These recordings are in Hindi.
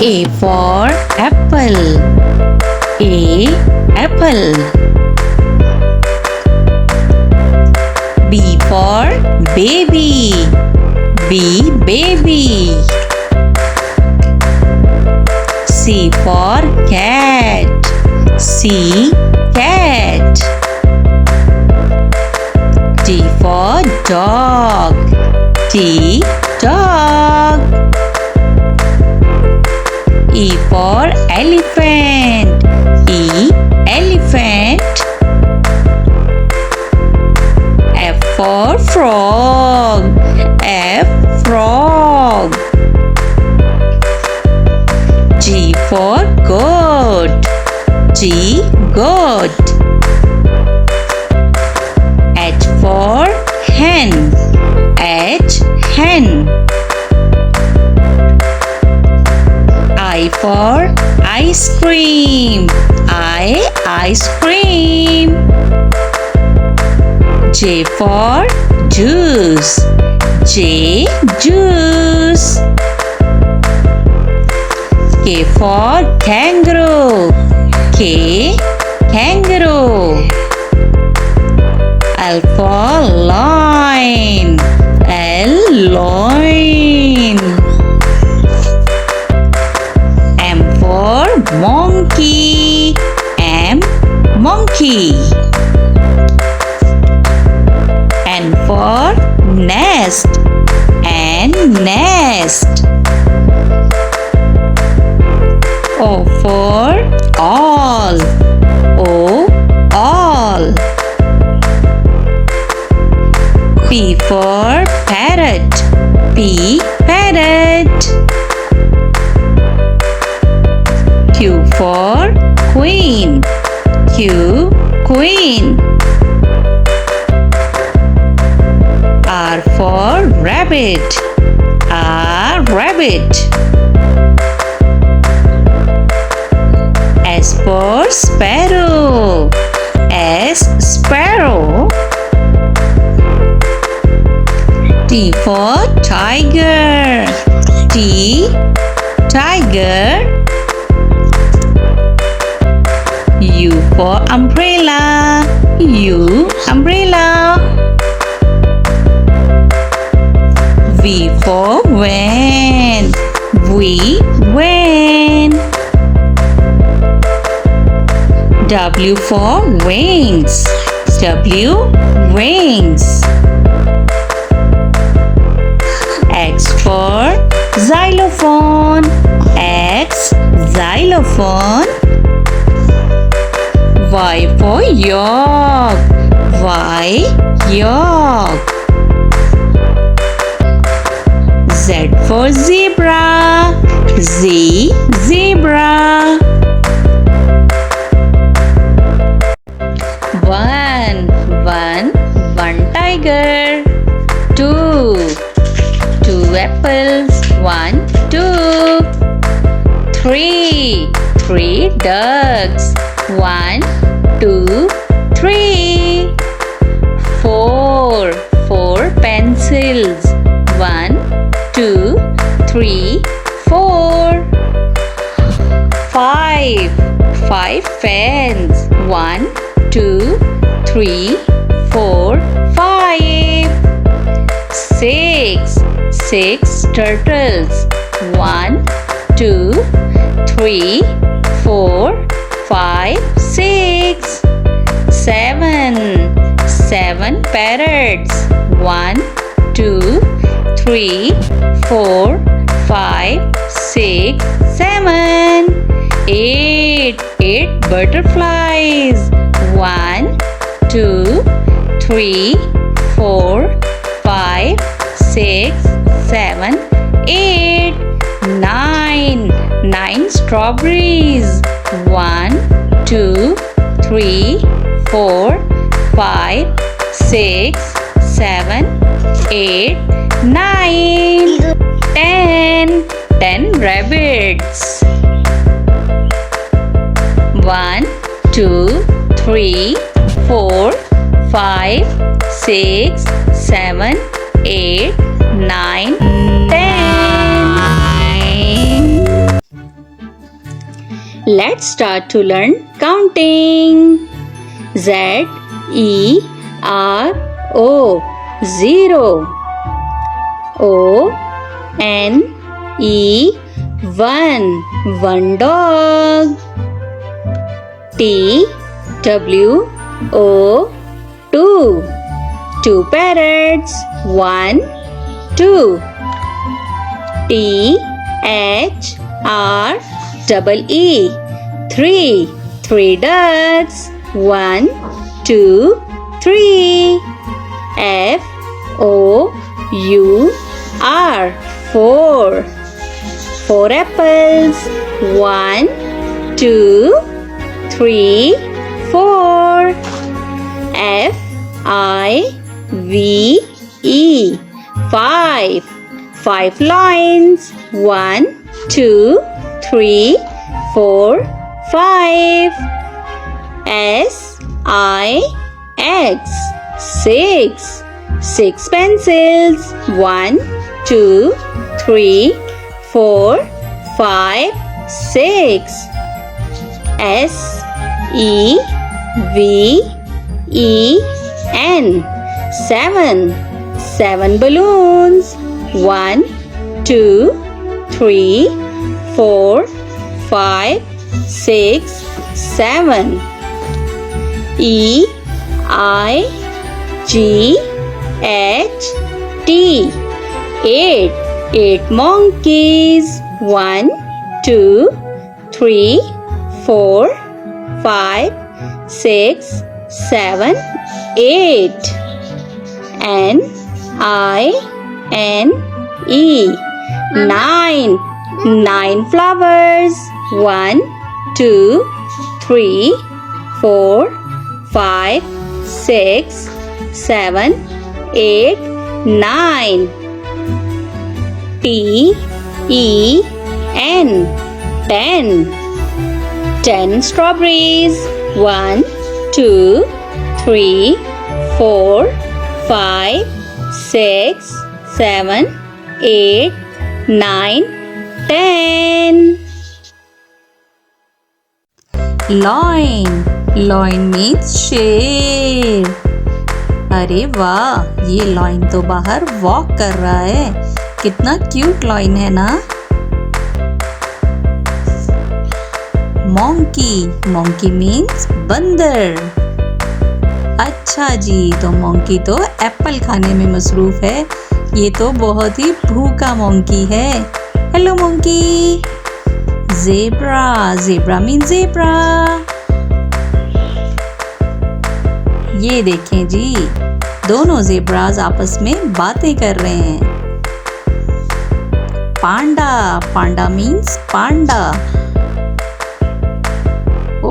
A for apple. A apple. B for baby. B baby. C for cat. C cat. D for dog. D dog. E for elephant. E elephant. F for frog. F frog. G for goat. G goat. H for hen. H hen. I for ice cream. I ice cream. J for juice. J juice. K for kangaroo. K kangaroo. L for lion. L lion. M for monkey. M monkey. N for nest. N nest. O for all. O all. P for parrot. P parrot. Q for queen. Q queen. R for rabbit. R rabbit. S for sparrow. S sparrow. T for tiger. T tiger. U for umbrella. U umbrella. V for van. V van. W for wings. W wings. X for xylophone. X xylophone. Y for york. Y york. Z for zebra. Z zebra. One tiger. Two apples. 1 2. 3 ducks. 1 2 3. 4 pencils. 1 2 3 4. 5 fans. 1 2 3 4 5. 6 turtles. 1 2 3 4 5 6. 7 parrots. 1 2 3 4 5 6 7. 8 butterflies. 1 2 3 4 5 6 7 8. 9 strawberries. 1 2 3 4 5 6 7 8 9. 10 rabbits. 1 2 3 4 5 6 7 8 9 10. Let's start to learn counting. Z-E-R-O, zero. O-N-E, one dog. T-W-O, two parrots, 1, 2. T-H-R-E-E, three ducks, 1, 2, 3. F-O-U-R, four apples, 1, 2, 3, 4. F-I-V-E, five lions, 1, 2, 3, 4, 5. S-I-X, six pencils, 1, 2, 3, 4, 5, 6. S-E-V-E-N, seven balloons, 1, 2, 3, 4, 5, 6, 7. E-I-G-H-T, eight monkeys, 1, 2, 3, 4, 5, 6, 7, 8. N-I-N-E, nine flowers, 1, 2, 3, 4, 5, 6, 7, 8, 9. T-E-N, ten strawberries, 1, 2, 3, 4, 5, 6, 7, 8, 9, 10. Loin means शेर. अरे वाह, ये लॉइन तो बाहर वॉक कर रहा है. कितना क्यूट लॉइन है ना. Monkey means बंदर. अच्छा जी, तो मोंकी तो एप्पल खाने में मसरूफ है. ये तो बहुत ही भूखा मोंकी है. Hello monkey. Zebra means zebra. ये देखें जी, दोनों ज़ेब्राज आपस में बातें कर रहे हैं. पांडा मीन्स पांडा.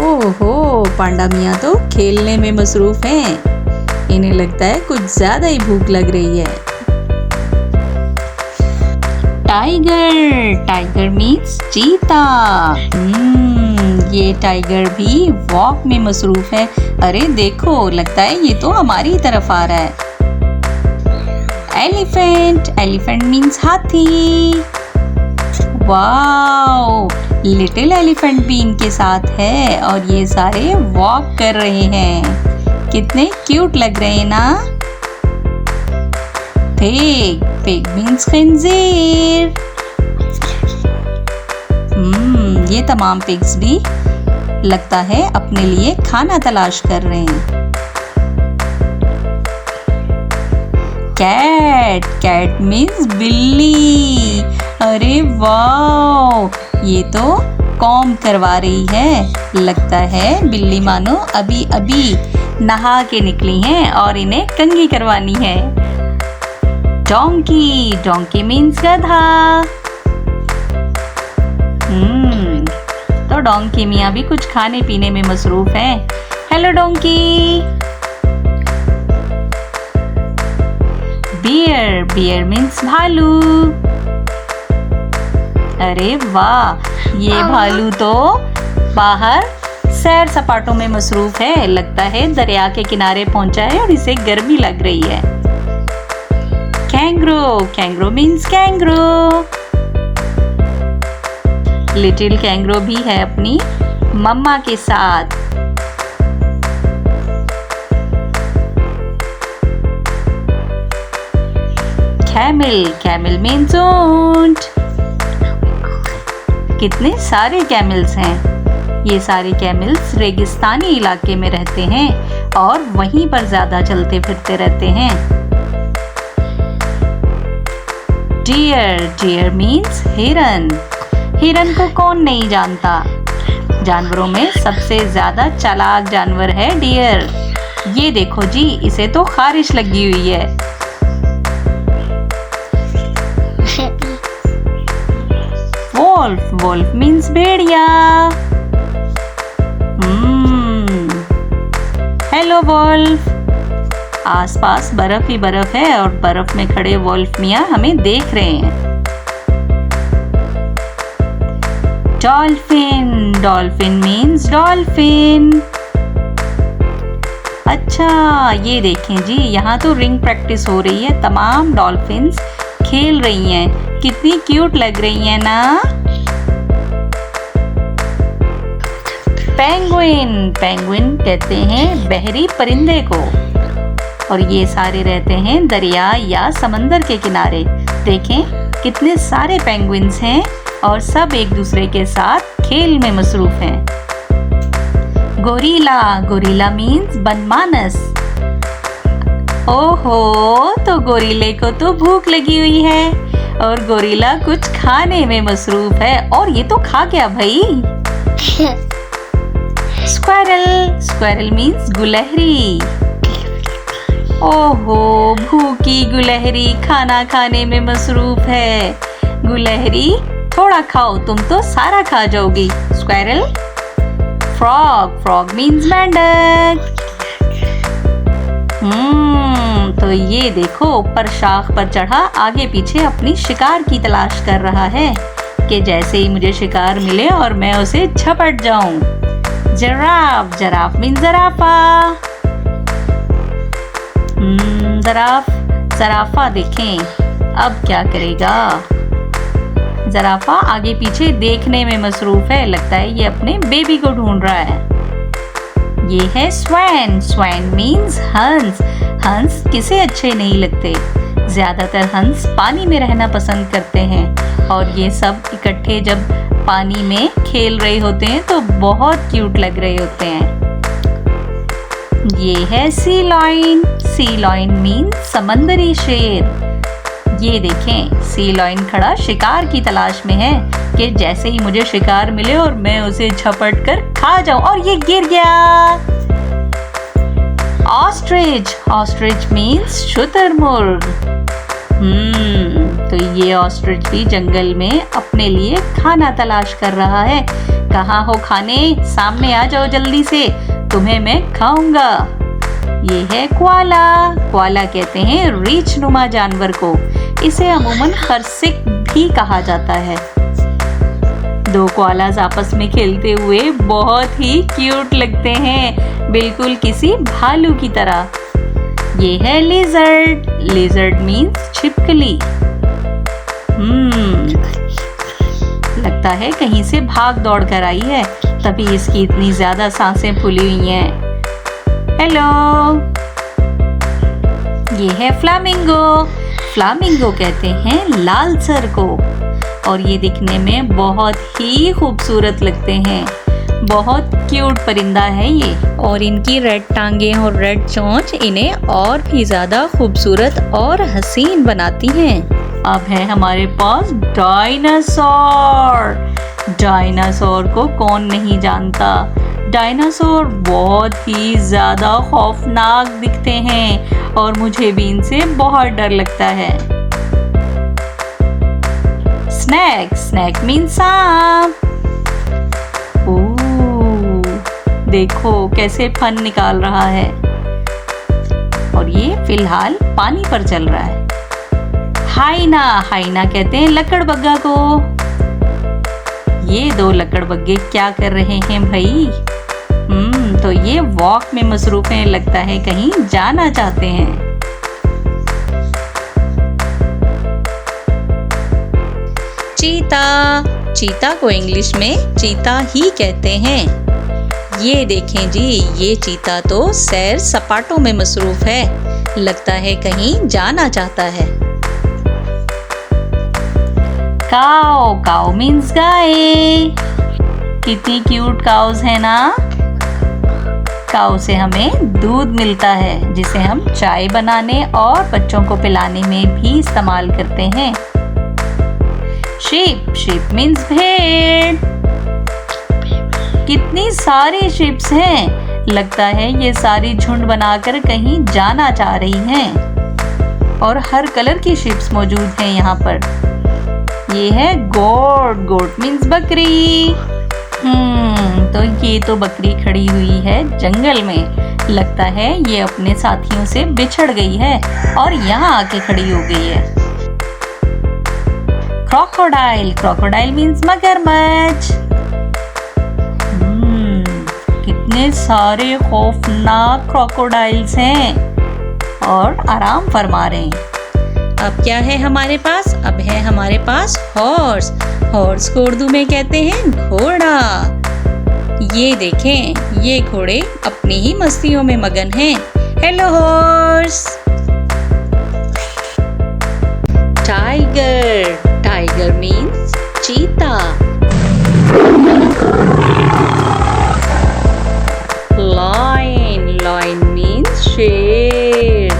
ओहो, पांडा मियाँ तो खेलने में मसरूफ हैं. इन्हें लगता है कुछ ज्यादा ही भूख लग रही है. टाइगर मीन्स चीता. ये टाइगर भी वॉक में मसरूफ है. अरे देखो, लगता है ये तो हमारी तरफ आ रहा है. एलिफेंट मीन्स हाथी. वाओ, लिटिल एलिफेंट भी इनके साथ है और ये सारे वॉक कर रहे हैं. कितने क्यूट लग रहे हैं ना. पिग मीन्स खंजीर. ये तमाम पिग्स भी लगता है अपने लिए खाना तलाश कर रहे हैं. कैट मीन्स बिल्ली. अरे वाह, ये तो कॉम्ब करवा रही है. लगता है बिल्ली मानो अभी नहा के निकली हैं और इन्हें कंघी करवानी है. डोंकी मीन्स गधा. तो डोंकी मियाँ भी कुछ खाने पीने में मसरूफ है. Hello donkey. बियर मीन्स भालू. अरे वाह, ये भालू तो बाहर सैर सपाटों में मसरूफ है. लगता है दरिया के किनारे पहुंचा है और इसे गर्मी लग रही है. कैंग्रो मीन्स कैंग्रो. लिटिल कैंग्रो भी है अपनी मम्मा के साथ। कैमल, कैमल मीन्स ऊंट। कितने सारे कैमल्स हैं। ये सारे कैमल्स रेगिस्तानी इलाके में रहते हैं और वहीं पर ज्यादा चलते फिरते रहते हैं। डियर, डियर मीन्स हिरन। हिरन को कौन नहीं जानता। जानवरों में सबसे ज्यादा चालाक जानवर है डियर। ये देखो जी, इसे तो खारिश लगी हुई है। वोल्फ, वोल्फ मीन्स भेड़िया। Hello wolf. आसपास बर्फ ही बर्फ है और बर्फ में खड़े वोल्फ मियाँ हमें देख रहे हैं। Dolphin, dolphin means dolphin. अच्छा, ये देखें जी, यहाँ तो रिंग प्रैक्टिस हो रही है। तमाम डॉल्फिन्स खेल रही हैं। कितनी क्यूट लग रही हैं ना। पेंगुइन, पेंगुइन कहते हैं बहरी परिंदे को और ये सारे रहते हैं दरिया या समंदर के किनारे। देखें कितने सारे पेंगुइन्स हैं और सब एक दूसरे के साथ खेल में मसरूफ हैं। गोरिल्ला, गोरिल्ला मीन्स बनमानस। ओहो, तो गोरिल्ले को तो भूख लगी हुई है और गोरिल्ला कुछ खाने में मसरूफ है। और ये तो खा गया भाई। स्क्वारल, स्क्वारल मीन्स गुलहरी। ओहो, भूखी गुलहरी खाना खाने में मसरूफ है। गुलहरी थोड़ा खाओ, तुम तो सारा खा जाओगी। स्क्वारल। फ्रॉग, फ्रॉग मीन्स मेंढक। तो ये देखो, ऊपर शाख पर चढ़ा आगे पीछे अपनी शिकार की तलाश कर रहा है कि जैसे ही मुझे शिकार मिले और मैं उसे झपट जाऊं। जराफ, जराफ मीन्स जराफा। जराफ, जराफा देखें अब क्या करेगा। जराफा आगे पीछे देखने में मसरूफ है। लगता है ये अपने बेबी को ढूंढ रहा है। ये है स्वैन, स्वैन मीन्स हंस। हंस किसे अच्छे नहीं लगते। ज्यादातर हंस पानी में रहना पसंद करते हैं और ये सब इकट्ठे जब पानी में खेल रहे होते हैं तो बहुत क्यूट लग रहे होते हैं। ये है सी लॉयन, सी लॉयन मीन्स समंदरी शेर। ये देखें, सी लॉयन खड़ा शिकार की तलाश में है कि जैसे ही मुझे शिकार मिले और मैं उसे झपट कर खा जाऊं। और ये गिर गया। ऑस्ट्रिच, ऑस्ट्रिच मीन्स शुतुरमुर्ग। तो ये ऑस्ट्रिच भी जंगल में अपने लिए खाना तलाश कर रहा है। कहाँ हो खाने, सामने आ जाओ जल्दी से, तुम्हें मैं खाऊंगा। ये है क्वाला, क्वाला कहते हैं रीछ नुमा जानवर को। इसे अमूमन खरसिक भी कहा जाता है। दो क्वालास आपस में खेलते हुए बहुत ही क्यूट लगते हैं, बिल्कुल किसी भालू की तरह। ये है लिजर्ड, लिजर्ड मीन्स छिपकली। लगता है कहीं से भाग दौड़ कर आई है, तभी इसकी इतनी ज्यादा सांसें फूली हुई हैं। हेलो। ये है फ्लामिंगो, फ्लामिंगो कहते हैं लाल सर को और ये दिखने में बहुत ही खूबसूरत लगते हैं। बहुत क्यूट परिंदा है ये और इनकी रेड टांगे और रेड चोंच इन्हें और भी ज्यादा खूबसूरत और हसीन बनाती हैं। अब है हमारे पास डायनासोर। डायनासोर को कौन नहीं जानता। डायनासोर बहुत ही ज्यादा खौफनाक दिखते हैं और मुझे भी इनसे बहुत डर लगता है। स्नैक, स्नैक मीन्स सांप। देखो कैसे फन निकाल रहा है और ये फिलहाल पानी पर चल रहा है। हाइना, हाइना कहते हैं लकड़बग्गा को। ये दो लकड़बग्गे क्या कर रहे हैं भाई? तो ये वॉक में मसरूफ हैं, लगता है कहीं जाना चाहते हैं। चीता, चीता को इंग्लिश में चीता ही कहते हैं। ये देखें जी, ये चीता तो सैर सपाटों में मसरूफ है। लगता है कहीं जाना चाहता है। काऊ, काऊ मीन्स गाय। कितनी क्यूट काउस है ना। काऊ से हमें दूध मिलता है, जिसे हम चाय बनाने और बच्चों को पिलाने में भी इस्तेमाल करते हैं। शीप, शीप मीन्स भेड़। कितनी सारी शिप्स हैं। लगता है ये सारी झुंड बनाकर कहीं जाना चाह रही हैं। और हर कलर की शिप्स मौजूद हैं यहाँ पर। ये है गोट, गोट मीन्स बकरी। तो ये तो बकरी खड़ी हुई है जंगल में। लगता है ये अपने साथियों से बिछड़ गई है और यहाँ आके खड़ी हो गई है। क्रोकोडाइल, क्रोकोडाइल मीन्स मगरमच्छ। कितने सारे खौफनाक क्रोकोडाइल्स हैं और आराम फरमा रहे हैं। अब क्या है हमारे पास? अब है हमारे पास हॉर्स। हॉर्स को उर्दू में कहते हैं घोड़ा। ये देखें, ये घोड़े अपनी ही मस्तियों में मगन हैं। Hello horse. Tiger, tiger means चीता। Lion, lion means शेर।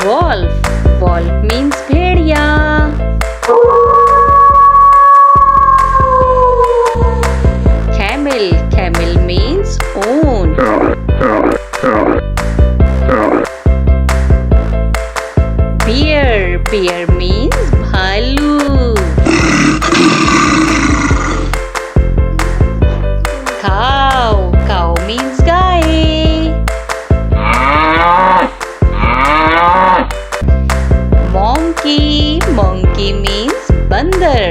Wolf, wolf means भेड़िया। Camel, camel means ऊंट। Bear, bear means भालू। Cow, cow means गाय। Monkey, monkey means बंदर।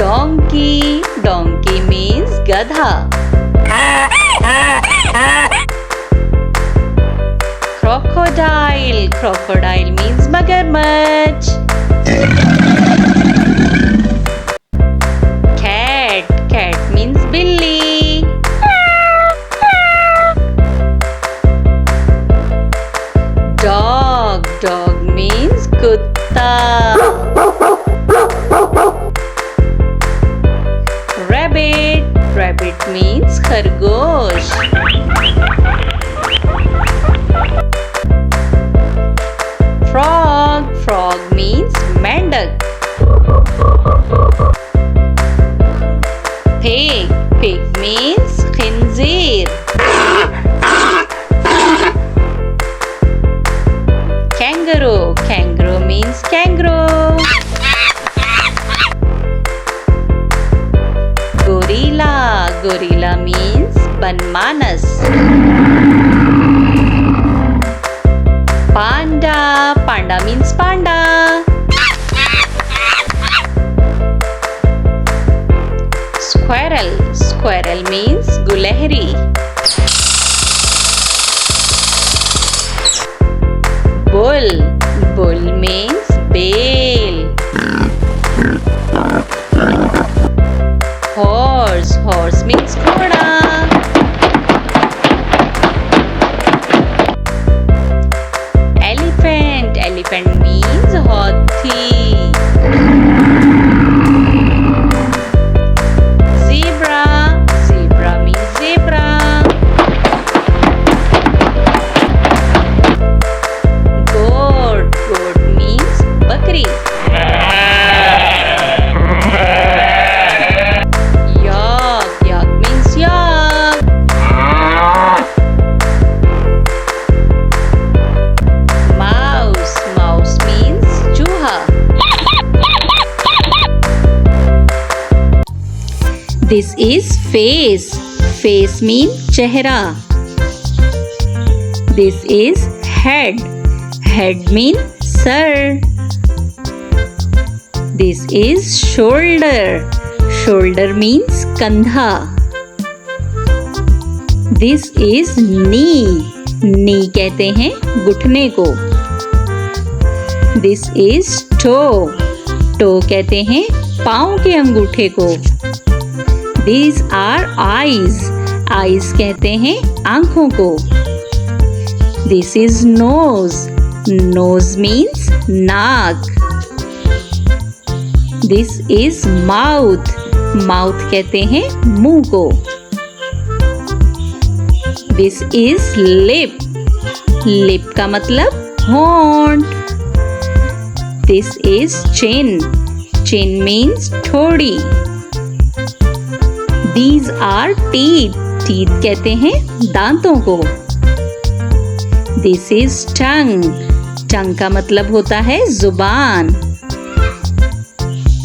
Donkey, donkey means गधा। Crocodile, crocodile means मगरमच्छ। Cat means बिल्ली। Dog, dog means कुत्ता। Rabbit, rabbit means खरगोश। Frog, frog means मेंढक। Pig, pig means खिंजीर। Kangaroo, kangaroo means kangaroo। Gorilla, gorilla means बनमानस। Panda, panda means panda. Squirrel, squirrel means गुलहरी। Bull, bull means बेल। Horse, horse means घोड़ा। Elephant, elephant means हाथी। Zebra, zebra means zebra। Goat, goat means बकरी। Yak, yak means yak। Mouse, mouse means चूहा। This is face. Face means चेहरा। This is head. Head means sir. This is shoulder. Shoulder means कंधा। This is knee. नी कहते हैं घुटने को। This is to. टो कहते हैं पाँव के अंगूठे को। These are eyes. Eyes कहते हैं आँखों को। This is nose. Nose means नाक। This is mouth. Mouth कहते हैं मुंह को। This is lip. Lip का मतलब होंठ। This is chin. Chin means ठोड़ी। These are teeth. Teeth कहते हैं दांतों को। This is tongue. Tongue का मतलब होता है जुबान।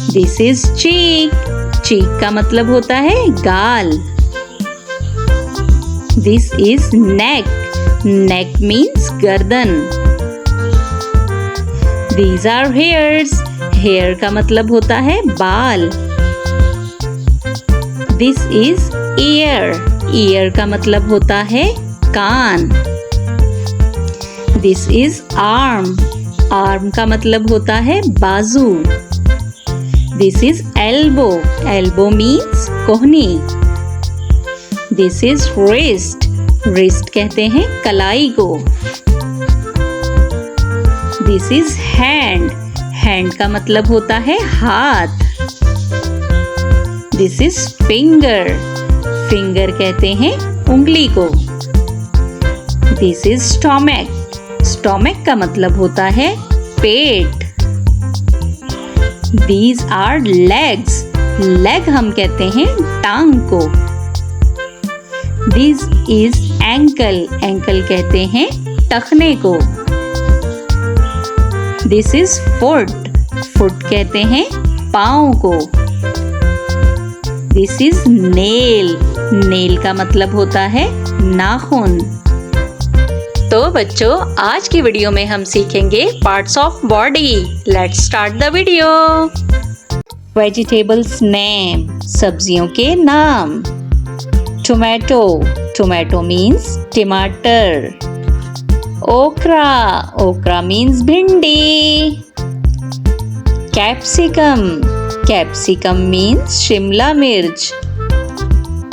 This is cheek. Cheek का मतलब होता है गाल। This is neck. Neck means गर्दन। These are hairs. Hair का मतलब होता है बाल। This is ear. Ear का मतलब होता है कान। This is arm. Arm का मतलब होता है बाजू। This is elbow. Elbow means कोहनी। This is wrist. Wrist कहते हैं कलाई को। This is hand. Hand का मतलब होता है हाथ। This is finger. Finger कहते हैं उंगली को। This is stomach. Stomach का मतलब होता है पेट। These are legs. Leg हम कहते हैं टांग को। This is ankle. Ankle कहते हैं टखने को। This is foot. Foot कहते हैं पाँव को। This is nail. Nail का मतलब होता है नाखून। तो बच्चों, आज की वीडियो में हम सीखेंगे parts of body. Let's start the video. Vegetables name, सब्जियों के नाम। टोमेटो, टोमेटो मीन्स टमाटर। ओकरा, ओकरा मीन्स भिंडी। कैप्सिकम, कैप्सिकम मीन्स शिमला मिर्च।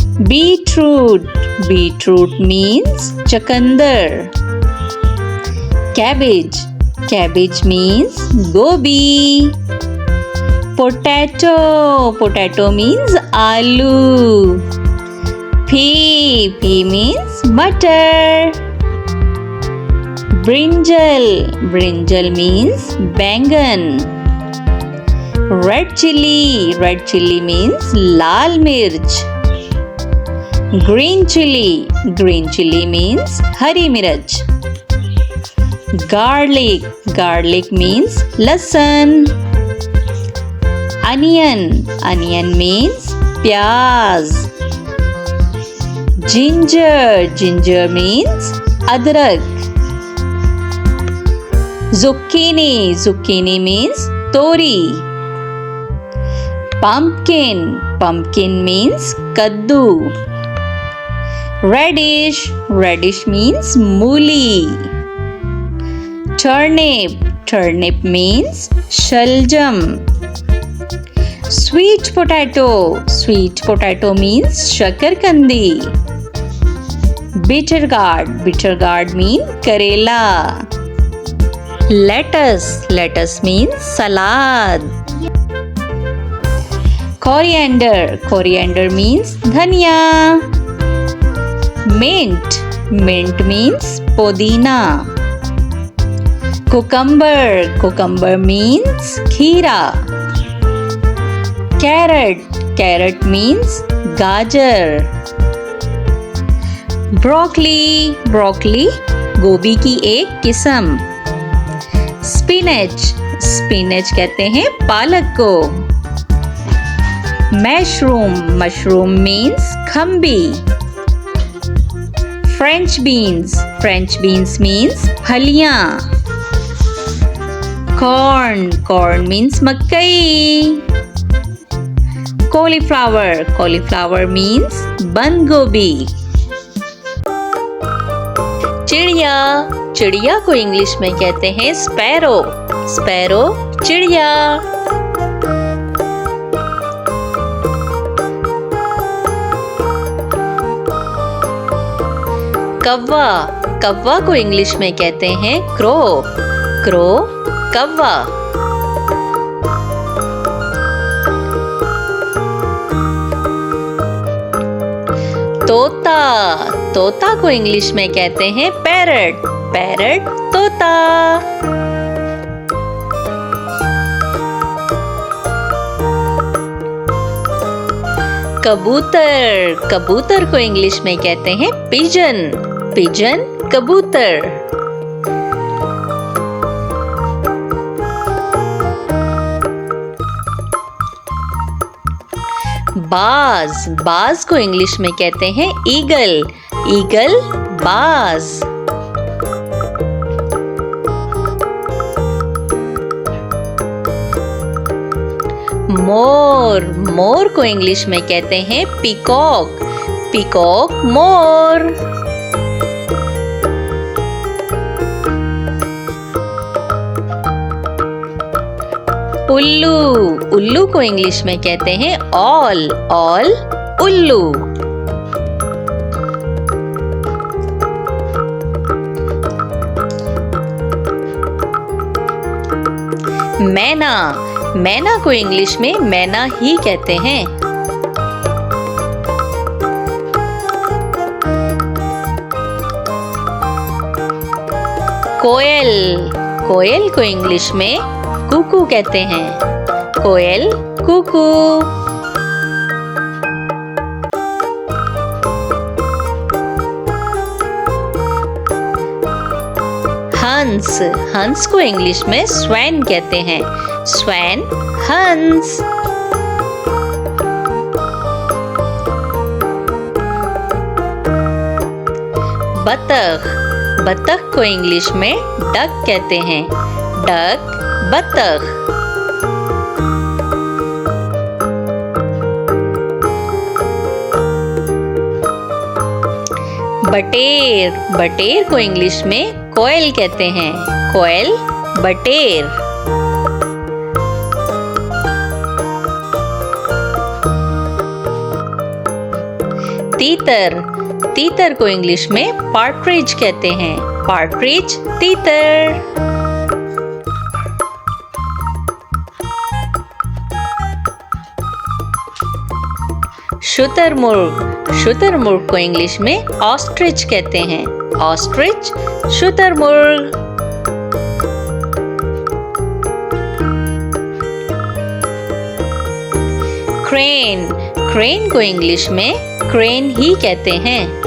बीटरूट, बीटरूट मीन्स चकंदर। कैबेज, कैबेज मीन्स गोभी। पोटैटो, पोटैटो मीन्स आलू। पी मीन्स मटर। ब्रिंजल, ब्रिंजल मीन्स बैंगन। Red chilli, red chilli means लाल मिर्च। Green chilli, green chilli means हरी मिर्च। गार्लिक, गार्लिक मीन्स लहसुन। अनियन, अनियन मीन्स प्याज। जिंजर, जिंजर मीन्स अदरक। zucchini, zucchini means तोरी। pumpkin, pumpkin means कद्दू। radish, radish means मूली। turnip, turnip means शलजम। sweet potato, sweet potato means शकरकंदी। bitter gourd, bitter gourd means करेला। lettuce, lettuce means salad। coriander, coriander means धनिया। mint, mint means पुदीना। cucumber, cucumber means खीरा। carrot, carrot means गाजर। broccoli, broccoli गोभी की एक किस्म। स्पिनच, स्पिनच कहते हैं पालक को। मशरूम, मशरूम मीन्स खम्बी। French beans, French beans means फलियां। कॉर्न, कॉर्न मीन्स मकई। कॉलीफ्लावर, कॉलीफ्लावर मीन्स बंद गोभी। चिड़िया, चिड़िया को इंग्लिश में कहते हैं स्पैरो, स्पैरो चिड़िया। कौवा, कौवा को इंग्लिश में कहते हैं क्रो, क्रो कौवा। तोता, तोता को इंग्लिश में कहते हैं पैरट, पैरट तोता। कबूतर, कबूतर को इंग्लिश में कहते हैं पिजन, पिजन कबूतर। बाज, बाज को इंग्लिश में कहते हैं ईगल, ईगल बाज। मोर, मोर को इंग्लिश में कहते हैं पीकॉक, पीकॉक मोर। उल्लू, उल्लू को इंग्लिश में कहते हैं ऑल, ऑल उल्लू। मैना, मैना को इंग्लिश में मैना ही कहते हैं। कोयल, कोयल को इंग्लिश में कुकू कहते हैं, कोयल कुकू। हंस, हंस को इंग्लिश में स्वैन कहते हैं, स्वैन हंस। बतख, बतख को इंग्लिश में डक कहते हैं, डक बतख। बटेर, बटेर को इंग्लिश में कोयल कहते हैं, कोयल बटेर। तीतर, तीतर को इंग्लिश में पार्ट्रिज कहते हैं, पार्ट्रिज तीतर। शुतुरमुर्ग, शुतुरमुर्ग को इंग्लिश में ऑस्ट्रिच कहते हैं, ऑस्ट्रिच शुतुरमुर्ग। क्रेन, क्रेन को इंग्लिश में क्रेन ही कहते हैं।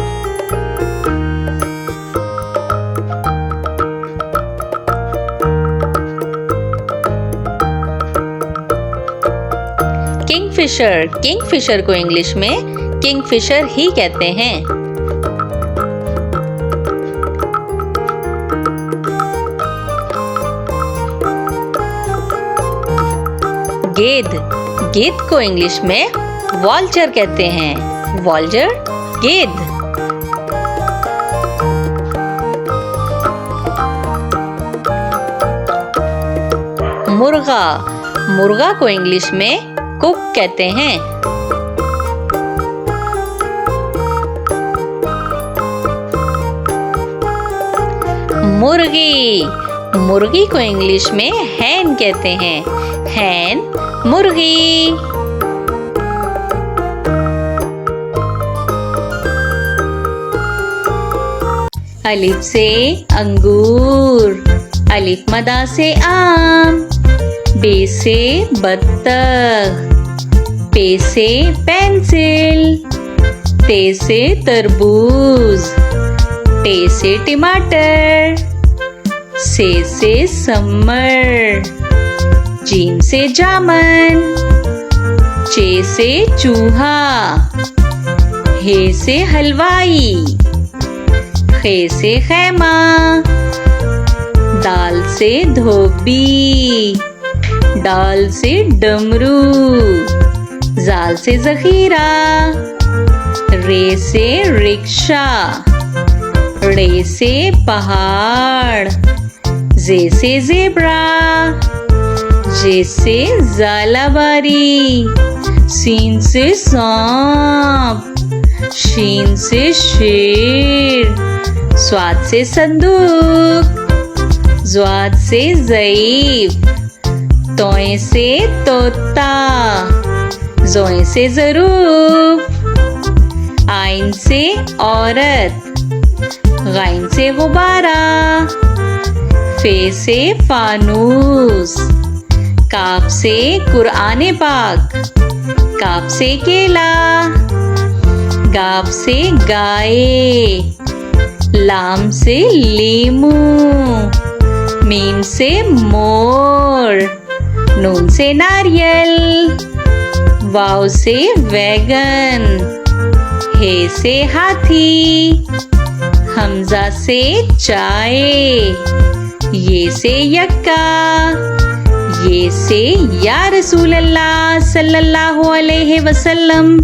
किंगफिशर, किंगफिशर को इंग्लिश में किंगफिशर ही कहते हैं। गेंद, गेंद को इंग्लिश में वॉल्चर कहते हैं, वॉल्चर गेंद। मुर्गा, मुर्गा को इंग्लिश में कुक कहते हैं। मुर्गी, मुर्गी को इंग्लिश में हैन कहते हैं, हैन मुर्गी। अलिफ से अंगूर, अलिफ मदा से आम, बे से बत्तख, पे से पेंसिल, ते से तरबूज, टे से टमाटर, से समर, जीम से जामन, चे से चूहा, हे से हलवाई, खे से खैमा, दाल से धोबी, डाल से डमरू, जाल से जखीरा, रे से रिक्शा, रे से पहाड़, जे से ज़ेब्रा, जे से ज़ालाबारी, सीन से सांप, शीन से शेर, स्वाद से संदूक, ज़्वाद से ज़ईफ़, तोए से तोता, ज़ोए से ज़रूफ, आइन से औरत, गाइन से गुब्बारा, फे से फानूस, काफ से कुरआन पाक, काफ से केला, गाफ से गाय, लाम से लीमू, मीम से मोर, नून से नारियल, वाव से वैगन, हे से हाथी, हमजा से चाय, ये से यक्का, ये से या रसूल अल्लाह सल्लल्लाहु अलैहि वसल्लम।